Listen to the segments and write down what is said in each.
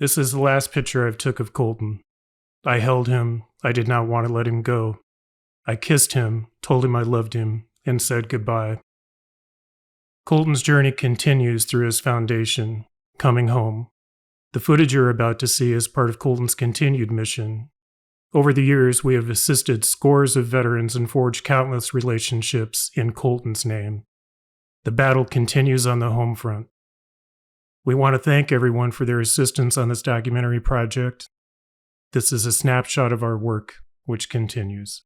This is the last picture I've took of Colton. I held him. I did not want to let him go. I kissed him, told him I loved him, and said goodbye. Colton's journey continues through his foundation, coming home. The footage you're about to see is part of Colton's continued mission. Over the years, we have assisted scores of veterans and forged countless relationships in Colton's name. The battle continues on the home front. We want to thank everyone for their assistance on this documentary project. This is a snapshot of our work, which continues.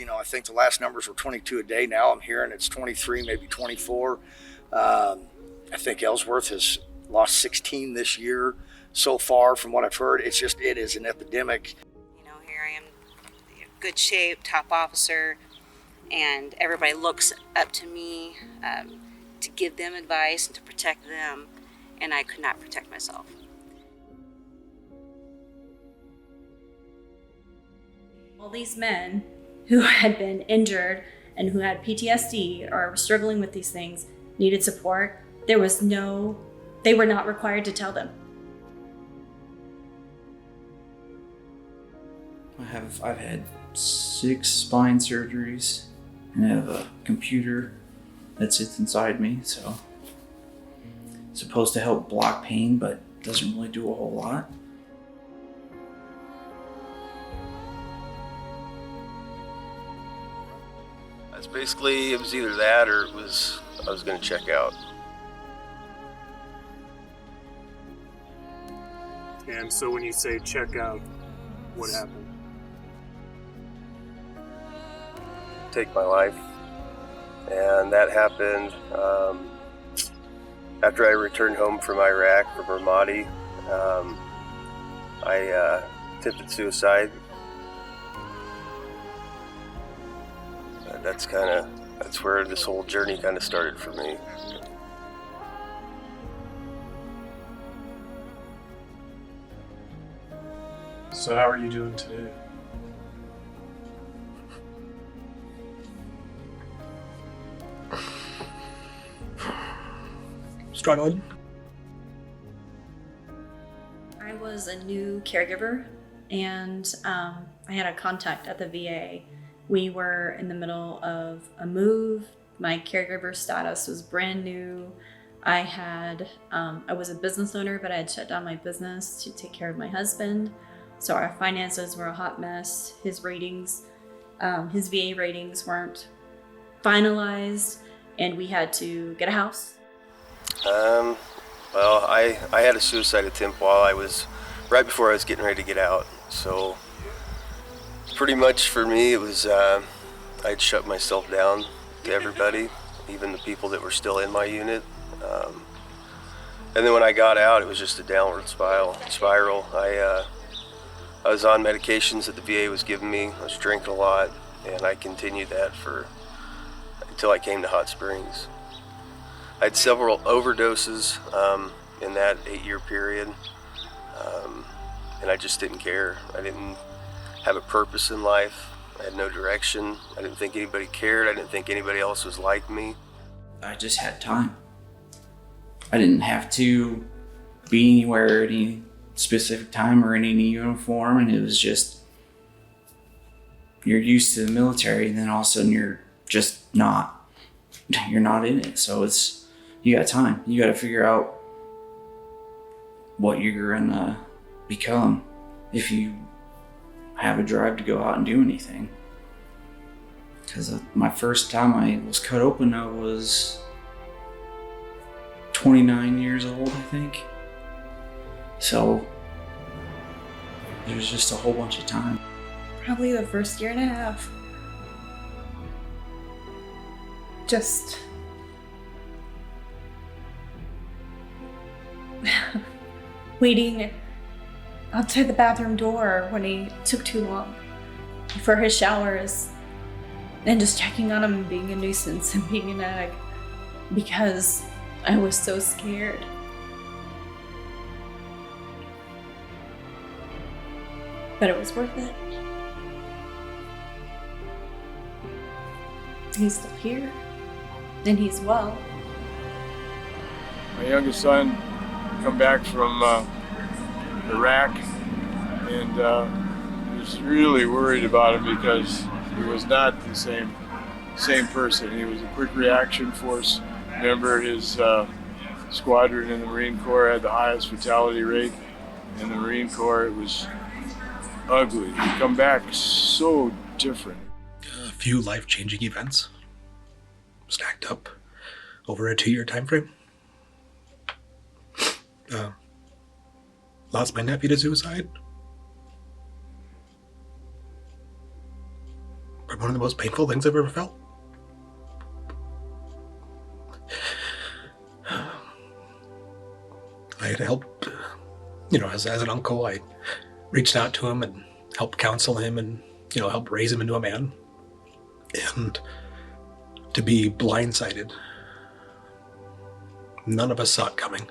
I think the last numbers were 22 a day. Now I'm hearing it's 23, maybe 24. I think Ellsworth has lost 16 this year so far from what I've heard. It is an epidemic. Here I am, good shape, top officer, and everybody looks up to me to give them advice and to protect them, and I could not protect myself. All these men who had been injured and who had PTSD or were struggling with these things needed support. They were not required to tell them. I've had 6 spine surgeries and I have a computer that sits inside me, so it's supposed to help block pain, but doesn't really do a whole lot. It's basically, it was either that or I was going to check out. And so when you say check out, what happened? Take my life. And that happened after I returned home from Iraq, from Ramadi. I attempted suicide. That's where this whole journey kind of started for me. So how are you doing today? Struggling. I was a new caregiver, and I had a contact at the VA. We were in the middle of a move. My caregiver status was brand new. I was a business owner, but I had shut down my business to take care of my husband. So our finances were a hot mess. His ratings, his VA ratings weren't finalized, and we had to get a house. Well, I had a suicide attempt right before I was getting ready to get out. So pretty much for me, it was, I'd shut myself down to everybody, even the people that were still in my unit. And then when I got out, it was just a downward spiral. I was on medications that the VA was giving me. I was drinking a lot, and I continued that until I came to Hot Springs. I had several overdoses in that 8-year period, and I just didn't care. I didn't have a purpose in life. I had no direction. I didn't think anybody cared. I didn't think anybody else was like me. I just had time. I didn't have to be anywhere at any specific time or in any uniform, and it was just, you're used to the military, and then all of a sudden you're not in it. So you got time. You got to figure out what you're gonna become if you have a drive to go out and do anything. Because my first time I was cut open, I was 29 years old, I think. So there's just a whole bunch of time. Probably the first year and a half. Just waiting outside the bathroom door when he took too long for his showers, and just checking on him and being a nuisance and being an egg because I was so scared. But it was worth it. he's still here, and he's well. My youngest son come back from Iraq, and was really worried about him because he was not the same person. He was a quick reaction force member. His squadron in the Marine Corps had the highest fatality rate in the Marine Corps. It was ugly. He come back so different. A few life-changing events stacked up over a 2-year time frame. Lost my nephew to suicide. Probably one of the most painful things I've ever felt. I had helped, as an uncle, I reached out to him and helped counsel him and, helped raise him into a man. And to be blindsided, none of us saw it coming.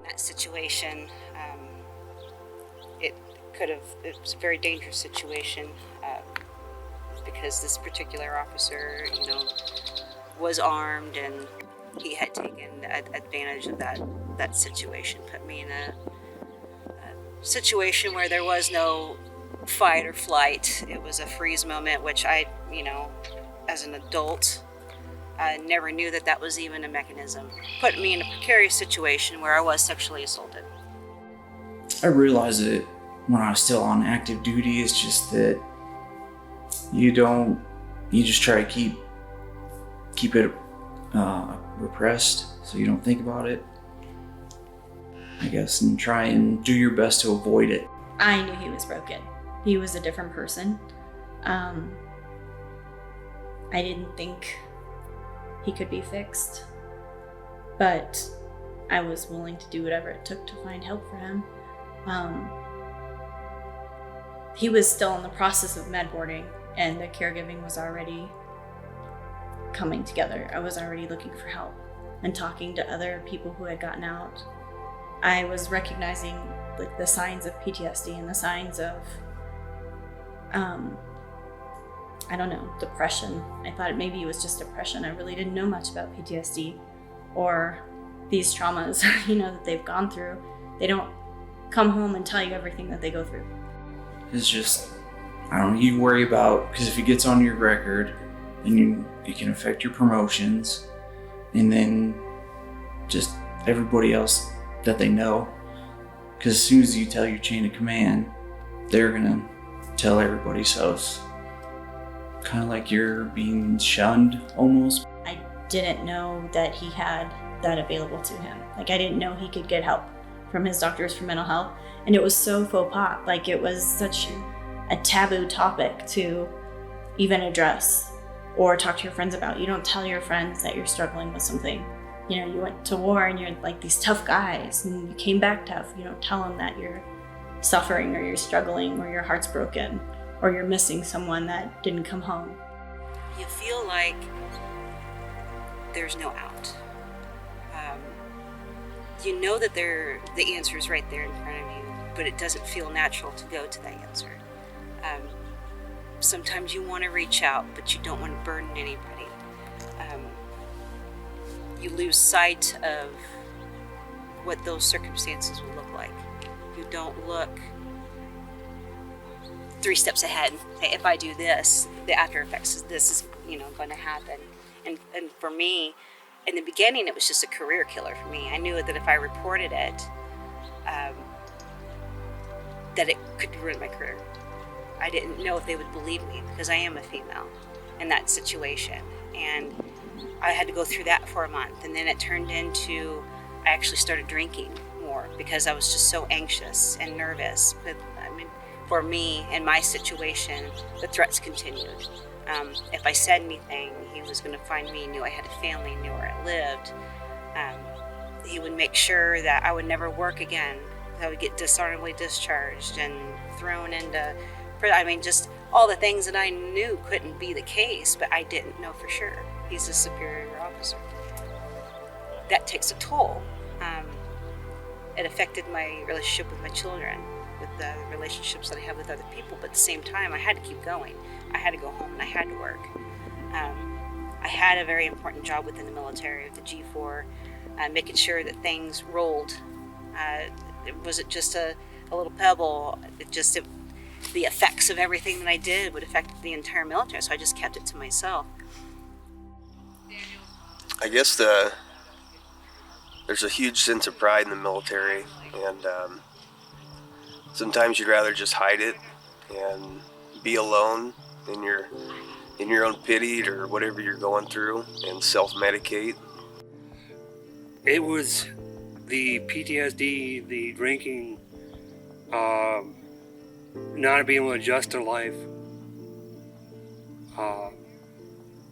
That situation, it was a very dangerous situation because this particular officer, was armed and he had taken advantage of that situation, put me in a situation where there was no fight or flight. It was a freeze moment, which I, as an adult, I never knew that was even a mechanism. Put me in a precarious situation where I was sexually assaulted. I realized it when I was still on active duty. It's just that you just try to keep it repressed so you don't think about it, I guess, and try and do your best to avoid it. I knew he was broken. He was a different person. I didn't think he could be fixed, but I was willing to do whatever it took to find help for him. He was still in the process of med boarding, and the caregiving was already coming together. I was already looking for help and talking to other people who had gotten out. I was recognizing the signs of PTSD and the signs of depression. I thought maybe it was just depression. I really didn't know much about PTSD or these traumas, that they've gone through. They don't come home and tell you everything that they go through. It's just, you worry about, because if it gets on your record, then it can affect your promotions, and then just everybody else that they know. Because as soon as you tell your chain of command, they're gonna tell everybody, so it's kind of like you're being shunned almost. I didn't know that he had that available to him. I didn't know he could get help from his doctors for mental health, and it was so faux pas. It was such a taboo topic to even address or talk to your friends about. You don't tell your friends that you're struggling with something. You went to war and you're these tough guys and you came back tough. You don't tell them that you're suffering or you're struggling or your heart's broken or you're missing someone that didn't come home. You feel like there's no out. You know that the answer is right there in front of you, but it doesn't feel natural to go to that answer. Sometimes you want to reach out, but you don't want to burden anybody. You lose sight of what those circumstances will look like. You don't look 3 steps ahead. Hey, if I do this, the after effects of this is going to happen. And for me, in the beginning, it was just a career killer for me. I knew that if I reported it, that it could ruin my career. I didn't know if they would believe me because I am a female in that situation. And I had to go through that for a month. And then it turned into, I actually started drinking more because I was just so anxious and nervous. But for me, in my situation, the threats continued. If I said anything, he was going to find me, knew I had a family, knew where I lived. He would make sure that I would never work again. I would get dishonorably discharged and thrown into, just all the things that I knew couldn't be the case, but I didn't know for sure. He's a superior officer. That takes a toll. It affected my relationship with my children, with the relationships that I have with other people, but at the same time, I had to keep going. I had to go home and I had to work. had a very important job within the military with the G4, making sure that things rolled. It wasn't just a little pebble. The effects of everything that I did would affect the entire military, so I just kept it to myself. I guess there's a huge sense of pride in the military, and sometimes you'd rather just hide it and be alone in your own pity or whatever you're going through and self-medicate. It was the PTSD, the drinking, not being able to adjust to life,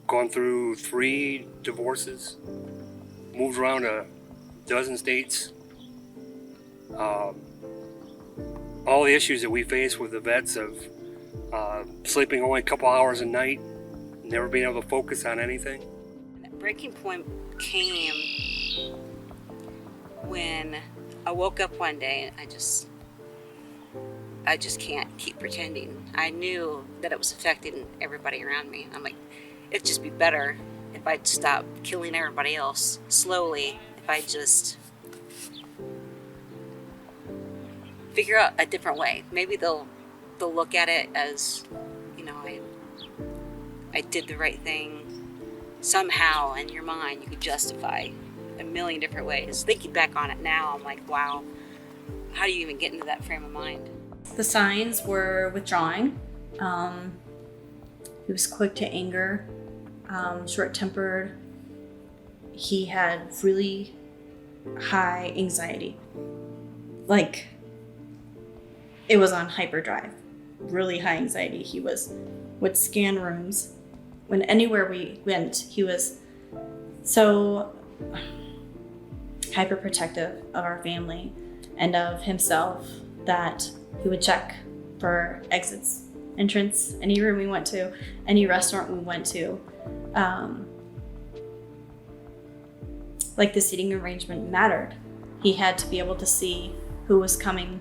gone through 3 divorces, moved around a dozen states, all the issues that we face with the vets of sleeping only a couple hours a night, never being able to focus on anything. That breaking point came when I woke up one day and I just can't keep pretending. I knew that it was affecting everybody around me. I'm like, it'd just be better if I'd stop killing everybody else slowly, if I just figure out a different way. Maybe they'll look at it as, I did the right thing. Somehow in your mind you could justify a million different ways. Thinking back on it now, I'm like, wow, how do you even get into that frame of mind? The signs were withdrawing. He was quick to anger, short-tempered. He had really high anxiety. Like, it was on hyperdrive. Really high anxiety. He would scan rooms. When anywhere we went, he was so hyperprotective of our family and of himself that he would check for exits, entrance, any room we went to, any restaurant we went to. Like, the seating arrangement mattered. He had to be able to see who was coming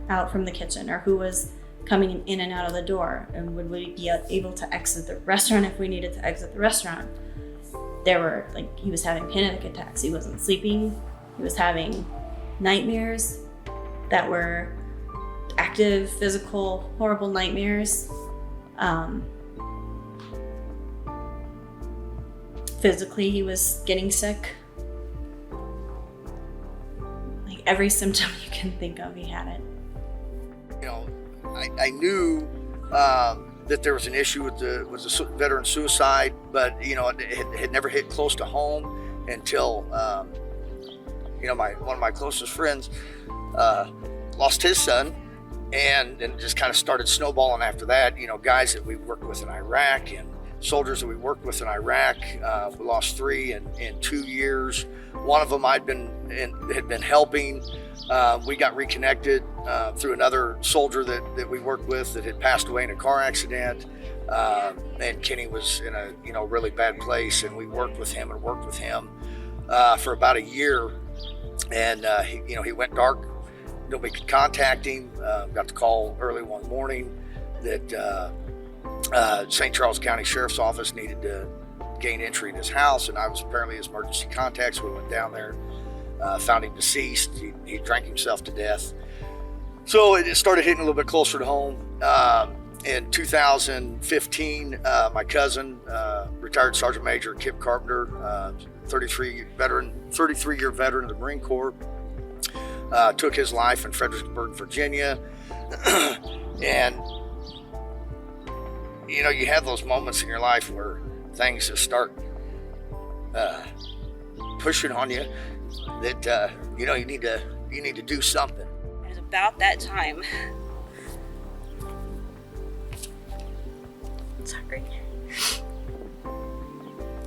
out from the kitchen or who was coming in and out of the door, and would we be able to exit the restaurant if we needed to exit the restaurant. He was having panic attacks. He wasn't sleeping. He was having nightmares that were active, physical, horrible nightmares. Physically, he was getting sick. Like, every symptom you can think of, he had it. I knew that there was an issue with the veteran suicide, but it had never hit close to home until one of my closest friends lost his son, and just kind of started snowballing after that. Guys that we worked with in Iraq and soldiers that we worked with in Iraq. We lost 3 in 2 years. One of them had been helping. We got reconnected through another soldier that we worked with that had passed away in a car accident. And Kenny was in a really bad place, and we worked with him for about a year. And he went dark. Nobody could contact him. Got the call early one morning that St. Charles County Sheriff's Office needed to gain entry in his house, and I was apparently his emergency contact, so we went down there. Found him deceased. He drank himself to death. So it started hitting a little bit closer to home. In 2015, my cousin, retired Sergeant Major Kip Carpenter, 33-year veteran of the Marine Corps, took his life in Fredericksburg, Virginia. And you have those moments in your life where things just start pushing on you. That you need to do something. It was about that time. Sorry.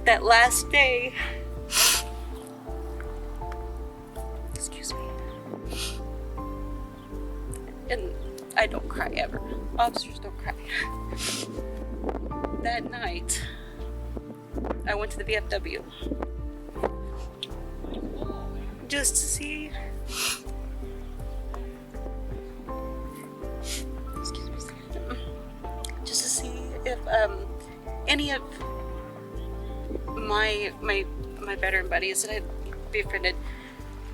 That last day. Excuse me. And I don't cry ever. Officers don't cry. That night, I went to the VFW. Just to see, excuse me, just to see if any of my veteran buddies that I befriended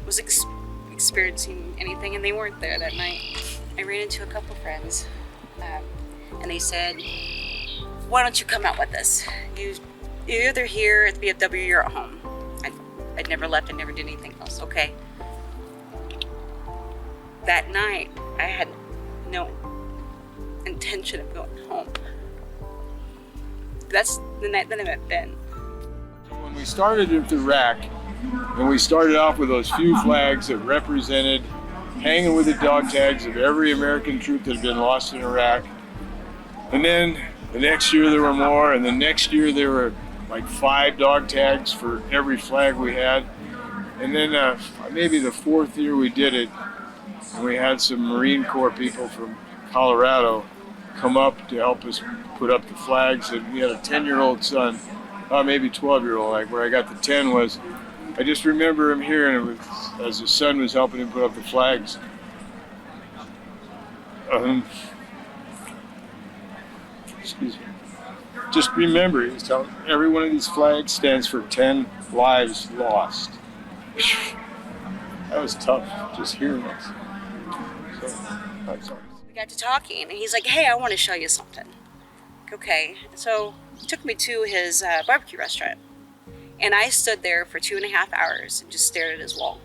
was experiencing anything, and they weren't there that night. I ran into a couple friends, and they said, "Why don't you come out with us? You're either here at the VFW or you're at home." I'd never left. I never did anything else. Okay. That night, I had no intention of going home. That's the night that I met Ben. When we started at the rack, and we started off with those few flags that represented hanging with the dog tags of every American troop that had been lost in Iraq. And then the next year there were more, and the next year there were like 5 dog tags for every flag we had. And then maybe the 4th year we did it, and we had some Marine Corps people from Colorado come up to help us put up the flags. And we had a 10-year-old son, maybe 12-year-old, like where I got the 10 was, I just remember him hearing it as his son was helping him put up the flags. Excuse me. Just remember, he's telling every one of these flags stands for 10 lives lost. That was tough, just hearing this. So, that's all. We got to talking, and he's like, "Hey, I want to show you something." Okay, so he took me to his barbecue restaurant, and I stood there for 2.5 hours and just stared at his wall.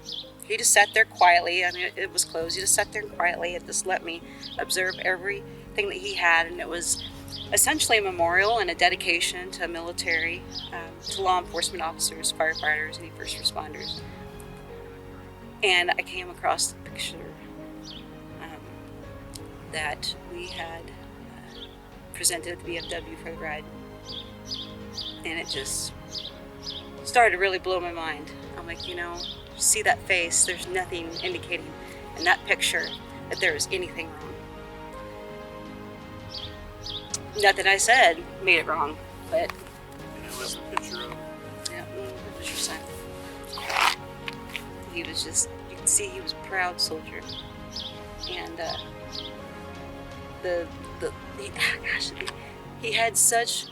He just sat there quietly. I mean, it was closed. He just sat there quietly and just let me observe everything that he had, and it was essentially a memorial and a dedication to military, to law enforcement officers, firefighters, and first responders. And I came across the picture that we had presented at the VFW for the ride, and it just started to really blow my mind. I'm like, see that face? There's nothing indicating in that picture that there is anything wrong. Nothing I said made it wrong, but And it was the picture of. yeah, it was your son. He was just, you could see he was a proud soldier, and he had such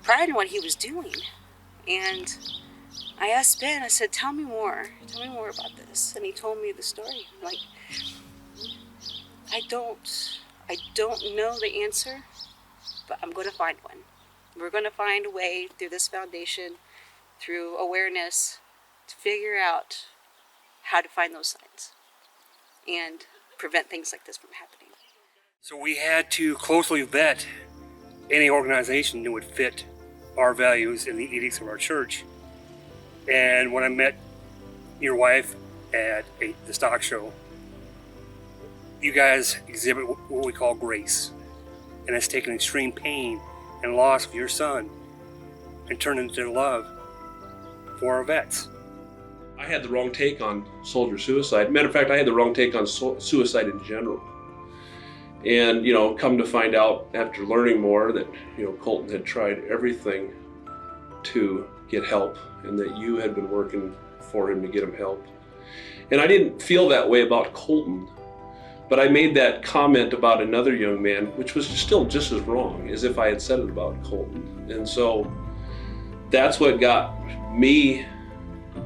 pride in what he was doing. And I asked Ben, I said, tell me more about this. And he told me the story. I'm like, I don't know the answer, but I'm going to find one. We're going to find a way through this foundation, through awareness, to figure out how to find those signs and prevent things like this from happening. So we had to closely vet any organization that would fit our values and the edicts of our church. And when I met your wife at the stock show, you guys exhibit what we call grace. And it's taken extreme pain and loss of your son and turned into love for our vets. I had the wrong take on soldier suicide. Matter of fact, I had the wrong take on suicide in general. And, come to find out after learning more that, Colton had tried everything to get help and that you had been working for him to get him help. And I didn't feel that way about Colton, but I made that comment about another young man, which was still just as wrong as if I had said it about Colton. And so that's what got me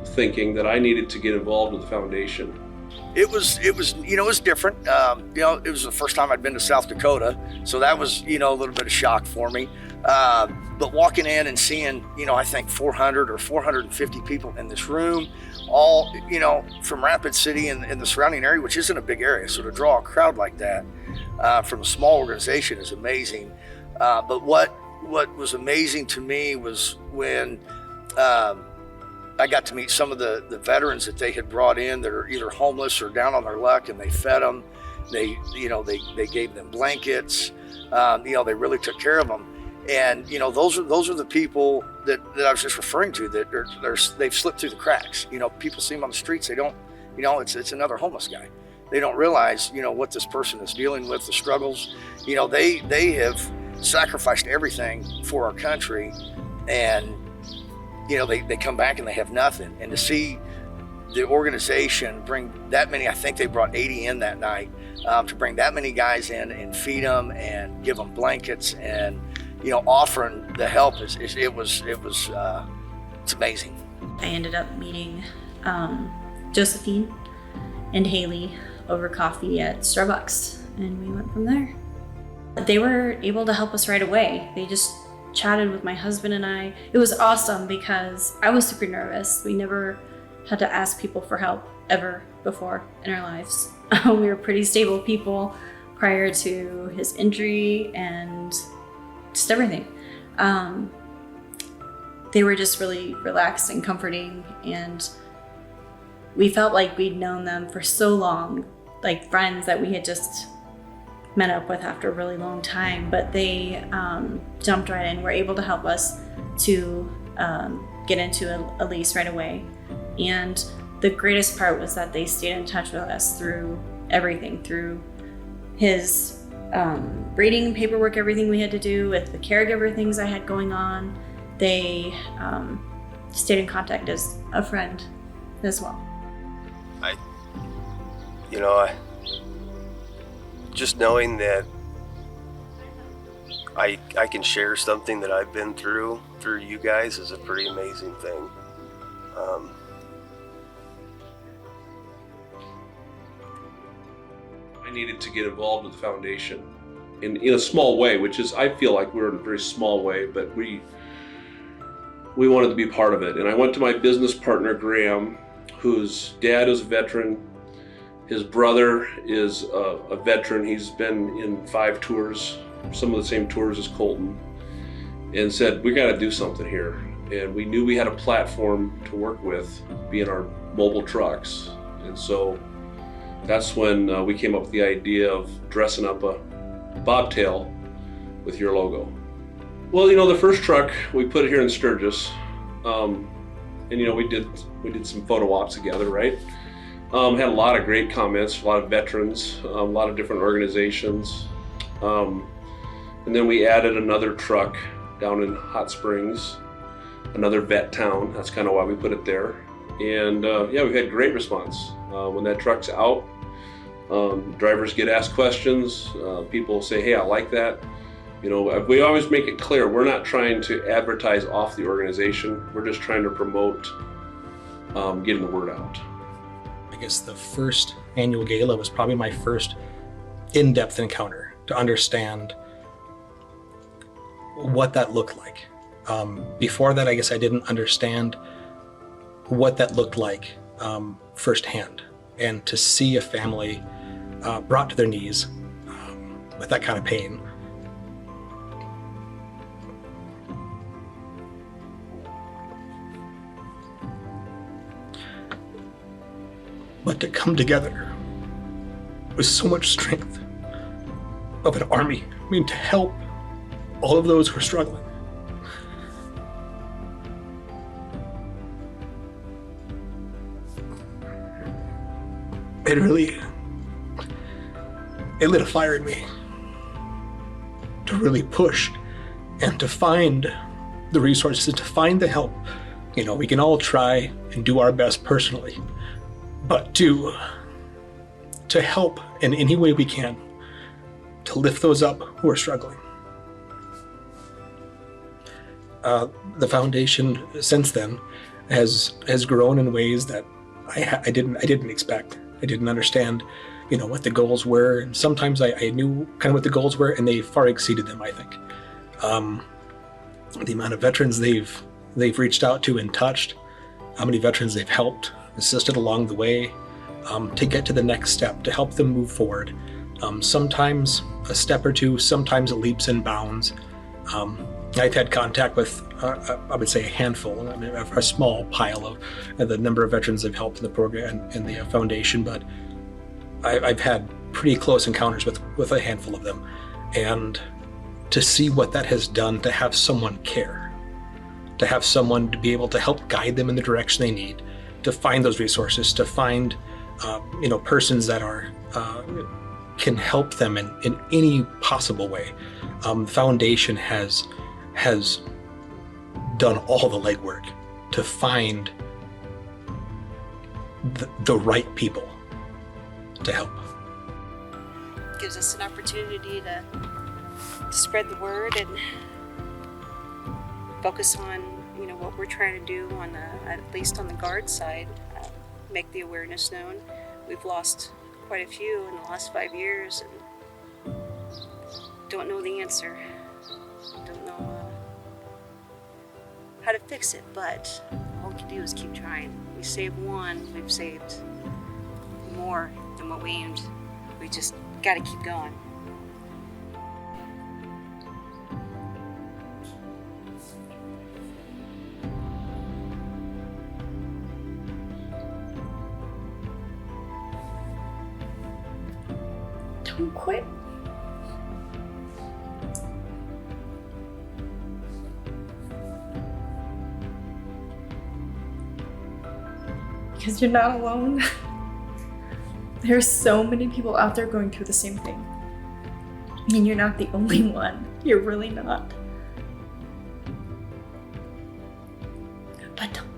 thinking that I needed to get involved with the foundation. It was different. It was the first time I'd been to South Dakota, so that was, a little bit of shock for me. But walking in and seeing, I think 400 or 450 people in this room, all, from Rapid City and the surrounding area, which isn't a big area, so to draw a crowd like that from a small organization is amazing. But what was amazing to me was when I got to meet some of the veterans that they had brought in that are either homeless or down on their luck, and they fed them. They gave them blankets. They really took care of them. And those are the people that I was just referring to that they've slipped through the cracks. People see them on the streets. They don't. It's another homeless guy. They don't realize what this person is dealing with, the struggles. They have sacrificed everything for our country, and they come back and they have nothing. And to see the organization bring that many, I think they brought 80 in that night, to bring that many guys in and feed them and give them blankets and offering the help it's amazing. I ended up meeting Josephine and Haley over coffee at Starbucks, and we went from there. They were able to help us right away. They just chatted with my husband and I. It was awesome because I was super nervous. We never had to ask people for help ever before in our lives. We were pretty stable people prior to his injury and just everything. They were just really relaxed and comforting, and we felt like we'd known them for so long, like friends that we had just met up with after a really long time. But they jumped right in, were able to help us to get into a lease right away. And the greatest part was that they stayed in touch with us through everything, through his breeding paperwork, everything we had to do with the caregiver things I had going on. They stayed in contact as a friend as well. I just knowing that I can share something that I've been through you guys is a pretty amazing thing. I needed to get involved with the foundation in a small way, which is, I feel like we're in a very small way, but we wanted to be part of it. And I went to my business partner, Graham, whose dad is a veteran. His brother is a veteran. He's been in 5 tours, some of the same tours as Colton, and said, we got to do something here. And we knew we had a platform to work with, being our mobile trucks. And so that's when we came up with the idea of dressing up a bobtail with your logo. Well, the first truck, we put it here in Sturgis. And we did some photo ops together, right? Had a lot of great comments, a lot of veterans, a lot of different organizations. And then we added another truck down in Hot Springs, another vet town. That's kind of why we put it there. And we've had great response. When that truck's out, drivers get asked questions. People say, hey, I like that. We always make it clear, we're not trying to advertise off the organization. We're just trying to promote getting the word out. I guess the first annual gala was probably my first in-depth encounter to understand what that looked like. Before that, I guess I didn't understand what that looked like firsthand. And to see a family brought to their knees with that kind of pain, but to come together with so much strength of an army, to help all of those who are struggling. It lit a fire in me to really push and to find the resources, to find the help. We can all try and do our best personally, but to help in any way we can, to lift those up who are struggling. The foundation since then has grown in ways that I didn't expect. I didn't understand, what the goals were, and sometimes I knew kind of what the goals were, and they far exceeded them, I think. The amount of veterans they've reached out to and touched, how many veterans they've helped, assisted along the way, to get to the next step, to help them move forward. Sometimes a step or two, sometimes it leaps and bounds. I've had contact with, I would say, a handful, a small pile of the number of veterans I've helped in the program and the foundation, but I've had pretty close encounters with a handful of them. And to see what that has done, to have someone care, to have someone to be able to help guide them in the direction they need, to find those resources, to find persons that can help them in any possible way. The foundation has done all the legwork to find the right people to help. Gives us an opportunity to spread the word and focus on, you know, what we're trying to do on the, at least on the guard side, make the awareness known. We've lost quite a few in the last 5 years and don't know the answer. Don't know how to fix it, but all we can do is keep trying. We saved one, we've saved more than what we aimed. We just got to keep going. Don't quit. Because you're not alone. There's so many people out there going through the same thing. And you're not the only one. You're really not. But don't